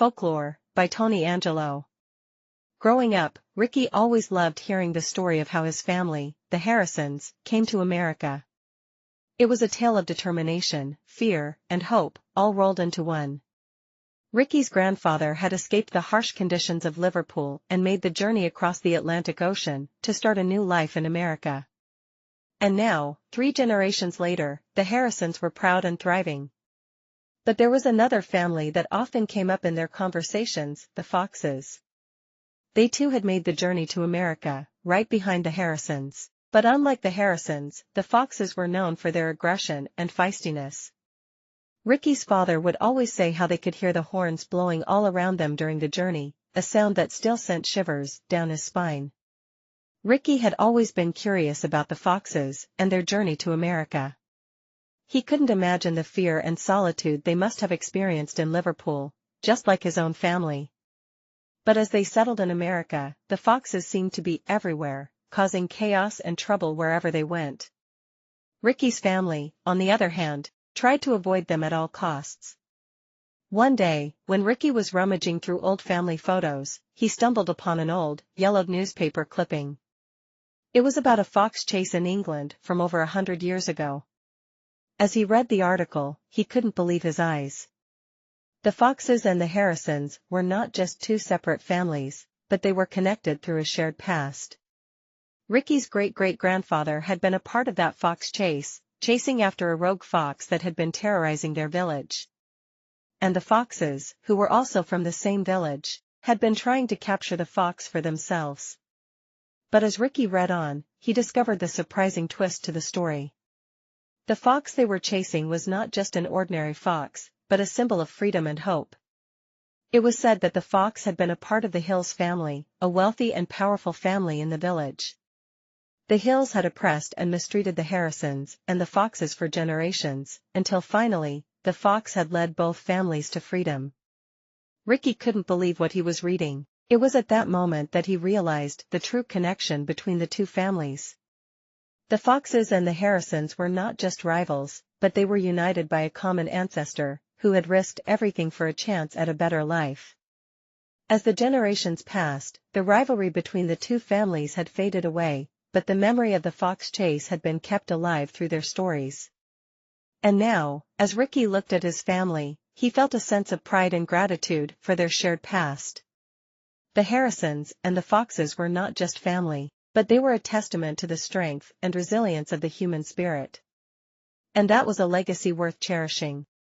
Folklore, by Tony Angelo. Growing up, Ricky always loved hearing the story of how his family, the Harrisons, came to America. It was a tale of determination, fear, and hope, all rolled into one. Ricky's grandfather had escaped the harsh conditions of Liverpool and made the journey across the Atlantic Ocean to start a new life in America. And now, 3 generations later, the Harrisons were proud and thriving. But there was another family that often came up in their conversations, the Foxes. They too had made the journey to America, right behind the Harrisons. But unlike the Harrisons, the Foxes were known for their aggression and feistiness. Ricky's father would always say how they could hear the horns blowing all around them during the journey, a sound that still sent shivers down his spine. Ricky had always been curious about the Foxes and their journey to America. He couldn't imagine the fear and solitude they must have experienced in Liverpool, just like his own family. But as they settled in America, the Foxes seemed to be everywhere, causing chaos and trouble wherever they went. Ricky's family, on the other hand, tried to avoid them at all costs. One day, when Ricky was rummaging through old family photos, he stumbled upon an old, yellowed newspaper clipping. It was about a fox chase in England from over 100 years ago. As he read the article, he couldn't believe his eyes. The Foxes and the Harrisons were not just 2 separate families, but they were connected through a shared past. Ricky's great-great-grandfather had been a part of that fox chase, chasing after a rogue fox that had been terrorizing their village. And the Foxes, who were also from the same village, had been trying to capture the fox for themselves. But as Ricky read on, he discovered the surprising twist to the story. The fox they were chasing was not just an ordinary fox, but a symbol of freedom and hope. It was said that the fox had been a part of the Hills family, a wealthy and powerful family in the village. The Hills had oppressed and mistreated the Harrisons and the Foxes for generations, until finally, the fox had led both families to freedom. Ricky couldn't believe what he was reading. It was at that moment that he realized the true connection between the 2 families. The Foxes and the Harrisons were not just rivals, but they were united by a common ancestor, who had risked everything for a chance at a better life. As the generations passed, the rivalry between the 2 families had faded away, but the memory of the fox chase had been kept alive through their stories. And now, as Ricky looked at his family, he felt a sense of pride and gratitude for their shared past. The Harrisons and the Foxes were not just family, but they were a testament to the strength and resilience of the human spirit. And that was a legacy worth cherishing.